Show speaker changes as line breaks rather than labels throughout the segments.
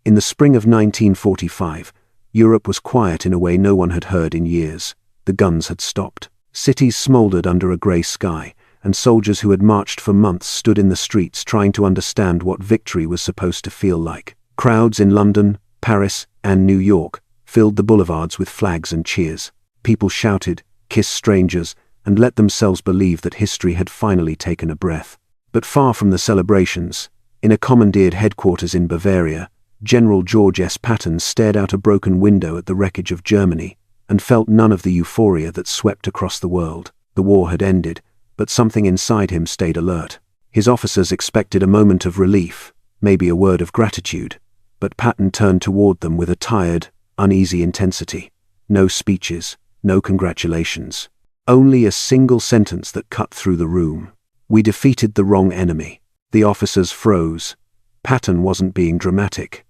In the spring of 1945, Europe was quiet in a way no one had heard in years. The guns had stopped. Cities smoldered under a grey sky, and soldiers who had marched for months stood in the streets trying to understand what victory was supposed to feel like. Crowds in London, Paris, and New York filled the boulevards with flags and cheers. People shouted, kissed strangers, and let themselves believe that history had finally taken a breath. But far from the celebrations, in a commandeered headquarters in Bavaria, General George S. Patton stared out a broken window at the wreckage of Germany and felt none of the euphoria that swept across the world. The war had ended, but something inside him stayed alert. His officers expected a moment of relief, maybe a word of gratitude, but Patton turned toward them with a tired, uneasy intensity. No speeches, no congratulations. Only a single sentence that cut through the room. "We defeated the wrong enemy." The officers froze. Patton wasn't being dramatic.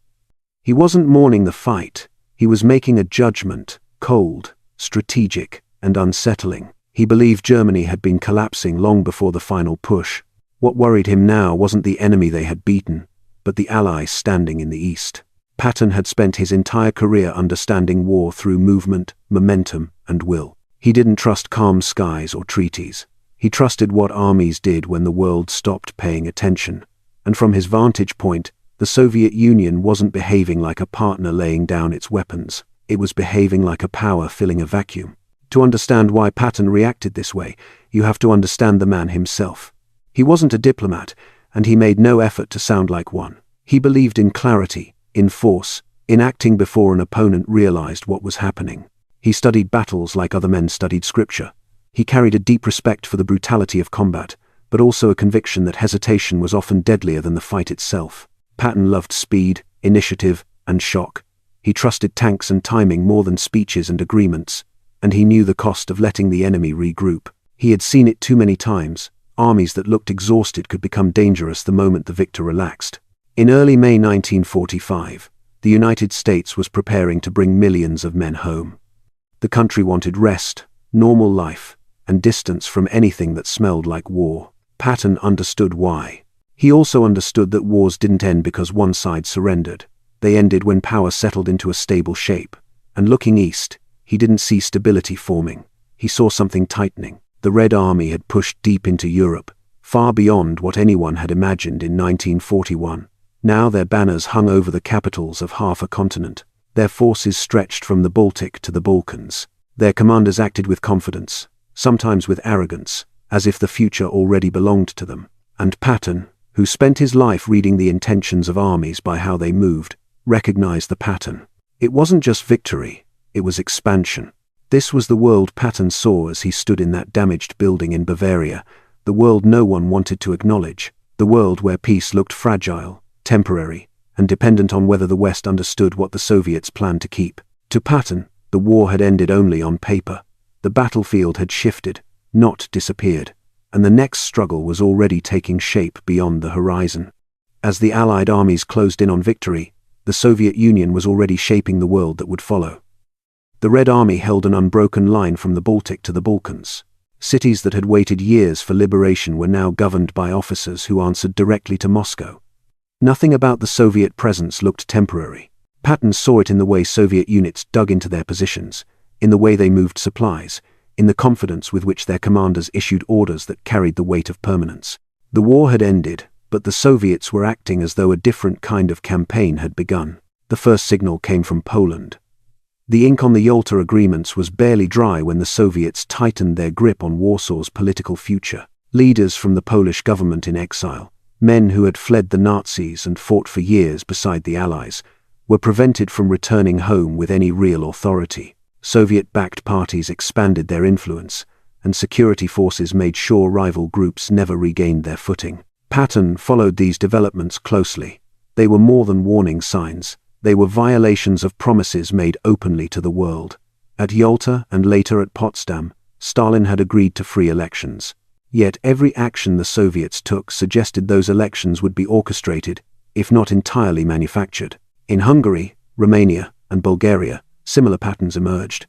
He wasn't mourning the fight. He was making a judgment, cold, strategic, and unsettling. He believed Germany had been collapsing long before the final push. What worried him now wasn't the enemy they had beaten, but the Allies standing in the east. Patton had spent his entire career understanding war through movement, momentum, and will. He didn't trust calm skies or treaties. He trusted what armies did when the world stopped paying attention. And from his vantage point, the Soviet Union wasn't behaving like a partner laying down its weapons. It was behaving like a power filling a vacuum. To understand why Patton reacted this way, you have to understand the man himself. He wasn't a diplomat, and he made no effort to sound like one. He believed in clarity, in force, in acting before an opponent realized what was happening. He studied battles like other men studied scripture. He carried a deep respect for the brutality of combat, but also a conviction that hesitation was often deadlier than the fight itself. Patton loved speed, initiative, and shock. He trusted tanks and timing more than speeches and agreements, and he knew the cost of letting the enemy regroup. He had seen it too many times. Armies that looked exhausted could become dangerous the moment the victor relaxed. In early May 1945, the United States was preparing to bring millions of men home. The country wanted rest, normal life, and distance from anything that smelled like war. Patton understood why. He also understood that wars didn't end because one side surrendered. They ended when power settled into a stable shape. And looking east, he didn't see stability forming. He saw something tightening. The Red Army had pushed deep into Europe, far beyond what anyone had imagined in 1941. Now their banners hung over the capitals of half a continent. Their forces stretched from the Baltic to the Balkans. Their commanders acted with confidence, sometimes with arrogance, as if the future already belonged to them. And Patton, who spent his life reading the intentions of armies by how they moved, recognized the pattern. It wasn't just victory, it was expansion. This was the world Patton saw as he stood in that damaged building in Bavaria, the world no one wanted to acknowledge, the world where peace looked fragile, temporary, and dependent on whether the West understood what the Soviets planned to keep. To Patton, the war had ended only on paper. The battlefield had shifted, not disappeared, and the next struggle was already taking shape beyond the horizon. As the Allied armies closed in on victory, the Soviet Union was already shaping the world that would follow. The Red Army held an unbroken line from the Baltic to the Balkans. Cities that had waited years for liberation were now governed by officers who answered directly to Moscow. Nothing about the Soviet presence looked temporary. Patton saw it in the way Soviet units dug into their positions, in the way they moved supplies, in the confidence with which their commanders issued orders that carried the weight of permanence. The war had ended, but the Soviets were acting as though a different kind of campaign had begun. The first signal came from Poland. The ink on the Yalta agreements was barely dry when the Soviets tightened their grip on Warsaw's political future. Leaders from the Polish government in exile, men who had fled the Nazis and fought for years beside the Allies, were prevented from returning home with any real authority. Soviet-backed parties expanded their influence, and security forces made sure rival groups never regained their footing. Patton followed these developments closely. They were more than warning signs. They were violations of promises made openly to the world. At Yalta and later at Potsdam, Stalin had agreed to free elections. Yet every action the Soviets took suggested those elections would be orchestrated, if not entirely manufactured. In Hungary, Romania, and Bulgaria, similar patterns emerged.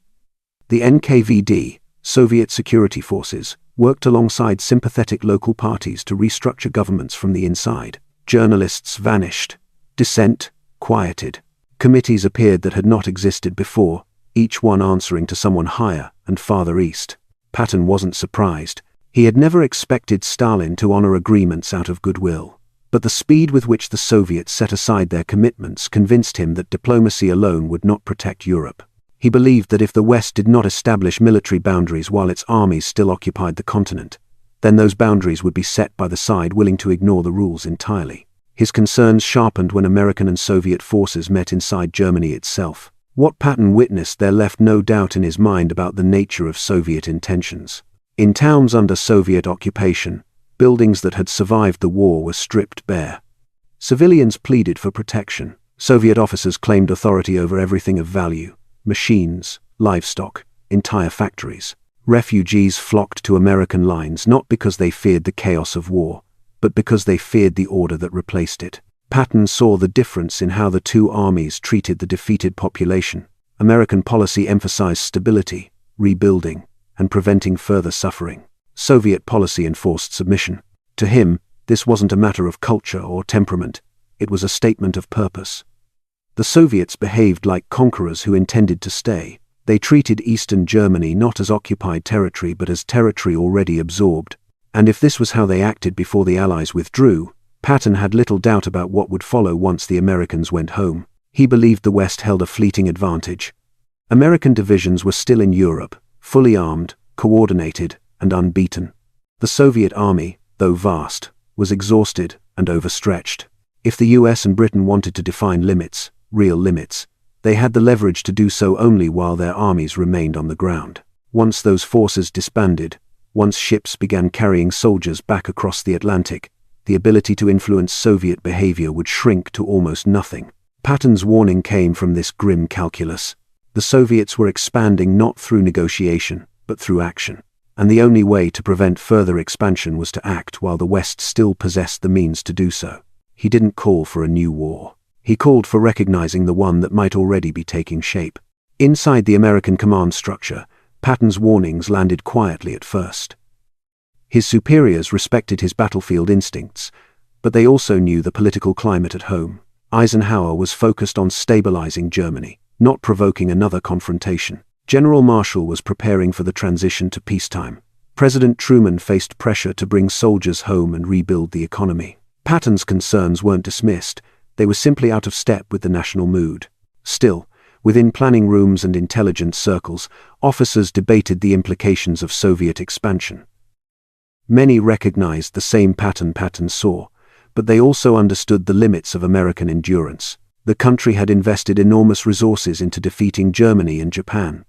The NKVD, Soviet security forces, worked alongside sympathetic local parties to restructure governments from the inside. Journalists vanished. Dissent, quieted. Committees appeared that had not existed before, each one answering to someone higher and farther east. Patton wasn't surprised. He had never expected Stalin to honor agreements out of goodwill. But the speed with which the Soviets set aside their commitments convinced him that diplomacy alone would not protect Europe. He believed that if the West did not establish military boundaries while its armies still occupied the continent, then those boundaries would be set by the side willing to ignore the rules entirely. His concerns sharpened when American and Soviet forces met inside Germany itself. What Patton witnessed there left no doubt in his mind about the nature of Soviet intentions. In towns under Soviet occupation, buildings that had survived the war were stripped bare. Civilians pleaded for protection. Soviet officers claimed authority over everything of value: machines, livestock, entire factories. Refugees flocked to American lines not because they feared the chaos of war, but because they feared the order that replaced it. Patton saw the difference in how the two armies treated the defeated population. American policy emphasized stability, rebuilding, and preventing further suffering. Soviet policy enforced submission. To him, this wasn't a matter of culture or temperament, it was a statement of purpose. The Soviets behaved like conquerors who intended to stay. They treated Eastern Germany not as occupied territory but as territory already absorbed. And if this was how they acted before the Allies withdrew, Patton had little doubt about what would follow once the Americans went home. He believed the West held a fleeting advantage. American divisions were still in Europe, fully armed, coordinated, and unbeaten. The Soviet army, though vast, was exhausted and overstretched. If the US and Britain wanted to define limits, real limits, they had the leverage to do so only while their armies remained on the ground. Once those forces disbanded, once ships began carrying soldiers back across the Atlantic, the ability to influence Soviet behavior would shrink to almost nothing. Patton's warning came from this grim calculus. The Soviets were expanding not through negotiation, but through action. And the only way to prevent further expansion was to act while the West still possessed the means to do so. He didn't call for a new war. He called for recognizing the one that might already be taking shape. Inside the American command structure, Patton's warnings landed quietly at first. His superiors respected his battlefield instincts, but they also knew the political climate at home. Eisenhower was focused on stabilizing Germany, not provoking another confrontation. General Marshall was preparing for the transition to peacetime. President Truman faced pressure to bring soldiers home and rebuild the economy. Patton's concerns weren't dismissed, they were simply out of step with the national mood. Still, within planning rooms and intelligence circles, officers debated the implications of Soviet expansion. Many recognized the same pattern Patton saw, but they also understood the limits of American endurance. The country had invested enormous resources into defeating Germany and Japan.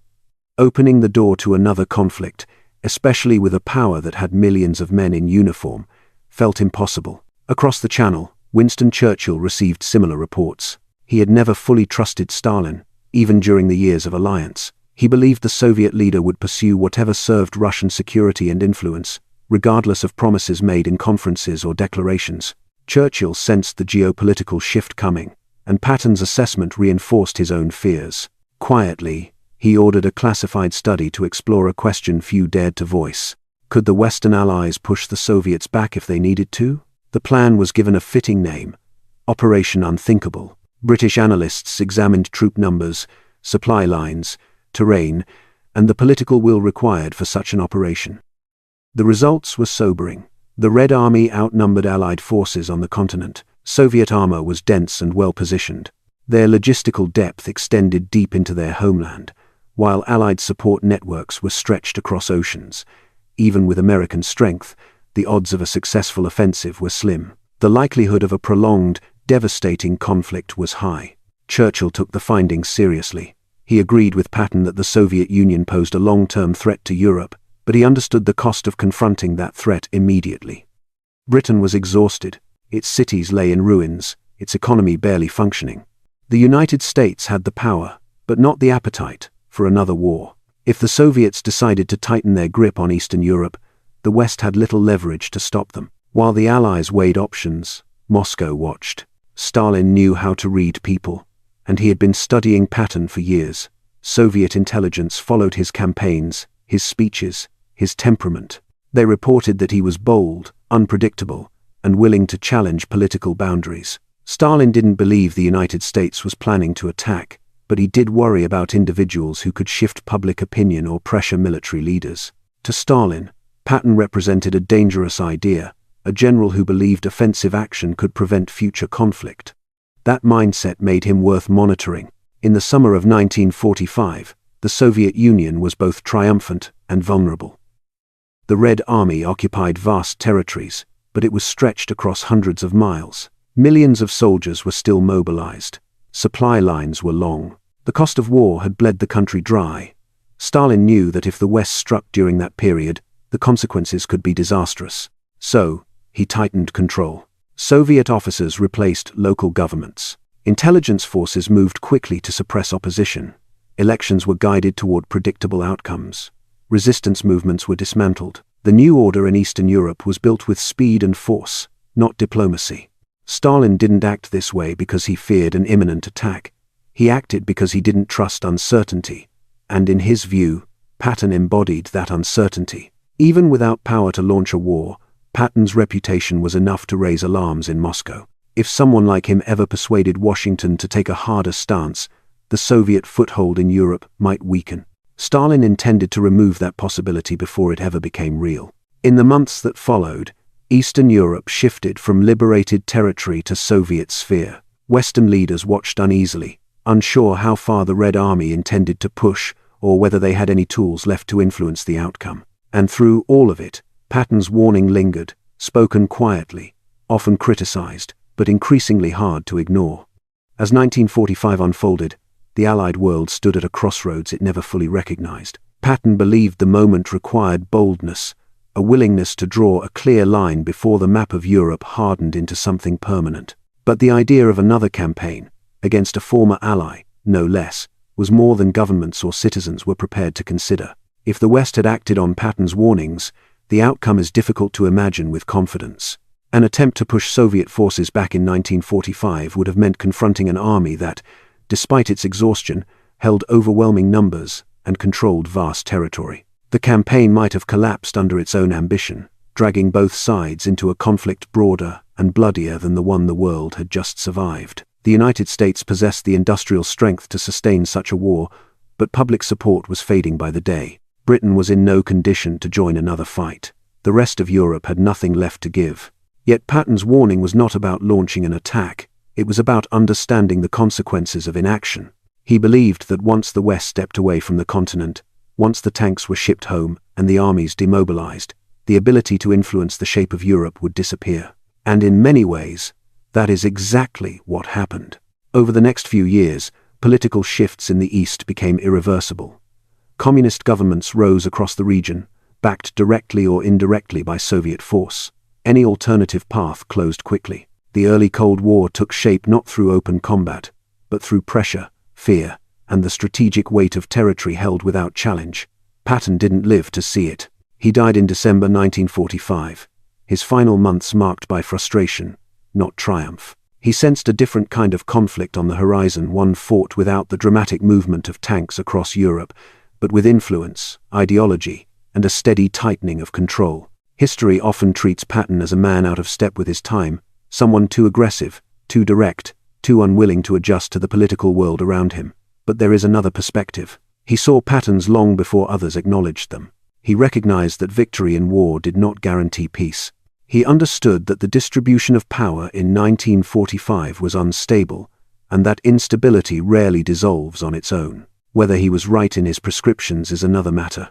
Opening the door to another conflict, especially with a power that had millions of men in uniform, felt impossible. Across the Channel, Winston Churchill received similar reports. He had never fully trusted Stalin, even during the years of alliance. He believed the Soviet leader would pursue whatever served Russian security and influence, regardless of promises made in conferences or declarations. Churchill sensed the geopolitical shift coming, and Patton's assessment reinforced his own fears. Quietly, he ordered a classified study to explore a question few dared to voice. Could the Western Allies push the Soviets back if they needed to? The plan was given a fitting name: Operation Unthinkable. British analysts examined troop numbers, supply lines, terrain, and the political will required for such an operation. The results were sobering. The Red Army outnumbered Allied forces on the continent. Soviet armor was dense and well-positioned. Their logistical depth extended deep into their homeland, while Allied support networks were stretched across oceans. Even with American strength, the odds of a successful offensive were slim. The likelihood of a prolonged, devastating conflict was high. Churchill took the findings seriously. He agreed with Patton that the Soviet Union posed a long-term threat to Europe, but he understood the cost of confronting that threat immediately. Britain was exhausted. Its cities lay in ruins, its economy barely functioning. The United States had the power, but not the appetite, for another war. If the Soviets decided to tighten their grip on Eastern Europe, the West had little leverage to stop them. While the Allies weighed options, Moscow watched. Stalin knew how to read people, and he had been studying Patton for years. Soviet intelligence followed his campaigns, his speeches, his temperament. They reported that he was bold, unpredictable, and willing to challenge political boundaries. Stalin didn't believe the United States was planning to attack, but he did worry about individuals who could shift public opinion or pressure military leaders. To Stalin, Patton represented a dangerous idea, a general who believed offensive action could prevent future conflict. That mindset made him worth monitoring. In the summer of 1945, the Soviet Union was both triumphant and vulnerable. The Red Army occupied vast territories, but it was stretched across hundreds of miles. Millions of soldiers were still mobilized. Supply lines were long. The cost of war had bled the country dry. Stalin knew that if the West struck during that period, the consequences could be disastrous. So, he tightened control. Soviet officers replaced local governments. Intelligence forces moved quickly to suppress opposition. Elections were guided toward predictable outcomes. Resistance movements were dismantled. The new order in Eastern Europe was built with speed and force, not diplomacy. Stalin didn't act this way because he feared an imminent attack. He acted because he didn't trust uncertainty, and in his view, Patton embodied that uncertainty. Even without power to launch a war, Patton's reputation was enough to raise alarms in Moscow. If someone like him ever persuaded Washington to take a harder stance, the Soviet foothold in Europe might weaken. Stalin intended to remove that possibility before it ever became real. In the months that followed, Eastern Europe shifted from liberated territory to Soviet sphere. Western leaders watched uneasily, unsure how far the Red Army intended to push or whether they had any tools left to influence the outcome. And through all of it, Patton's warning lingered, spoken quietly, often criticized, but increasingly hard to ignore. As 1945 unfolded, the Allied world stood at a crossroads it never fully recognized. Patton believed the moment required boldness, a willingness to draw a clear line before the map of Europe hardened into something permanent. But the idea of another campaign, against a former ally, no less, was more than governments or citizens were prepared to consider. If the West had acted on Patton's warnings, the outcome is difficult to imagine with confidence. An attempt to push Soviet forces back in 1945 would have meant confronting an army that, despite its exhaustion, held overwhelming numbers and controlled vast territory. The campaign might have collapsed under its own ambition, dragging both sides into a conflict broader and bloodier than the one the world had just survived. The United States possessed the industrial strength to sustain such a war, but public support was fading by the day. Britain was in no condition to join another fight. The rest of Europe had nothing left to give. Yet Patton's warning was not about launching an attack. It was about understanding the consequences of inaction. He believed that once the West stepped away from the continent, once the tanks were shipped home and the armies demobilized, the ability to influence the shape of Europe would disappear. And in many ways, that is exactly what happened. Over the next few years, political shifts in the East became irreversible. Communist governments rose across the region, backed directly or indirectly by Soviet force. Any alternative path closed quickly. The early Cold War took shape not through open combat, but through pressure, fear, and the strategic weight of territory held without challenge. Patton didn't live to see it. He died in December 1945, his final months marked by frustration, not triumph. He sensed a different kind of conflict on the horizon, one fought without the dramatic movement of tanks across Europe, but with influence, ideology, and a steady tightening of control. History often treats Patton as a man out of step with his time, someone too aggressive, too direct, too unwilling to adjust to the political world around him. But there is another perspective. He saw patterns long before others acknowledged them. He recognized that victory in war did not guarantee peace. He understood that the distribution of power in 1945 was unstable, and that instability rarely dissolves on its own. Whether he was right in his prescriptions is another matter.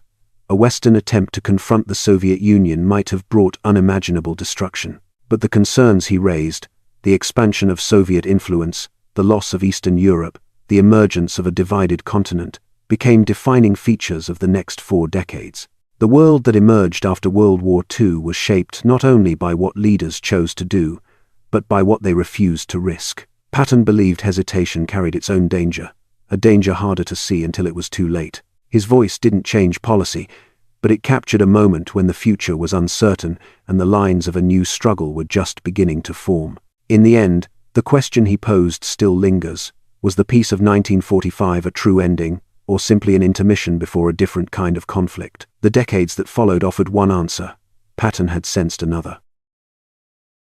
A Western attempt to confront the Soviet Union might have brought unimaginable destruction. But the concerns he raised, the expansion of Soviet influence, the loss of Eastern Europe, the emergence of a divided continent, became defining features of the next 4 decades. The world that emerged after World War II was shaped not only by what leaders chose to do, but by what they refused to risk. Patton believed hesitation carried its own danger, a danger harder to see until it was too late. His voice didn't change policy, but it captured a moment when the future was uncertain and the lines of a new struggle were just beginning to form. In the end, the question he posed still lingers. Was the peace of 1945 a true ending, or simply an intermission before a different kind of conflict? The decades that followed offered one answer. Patton had sensed another.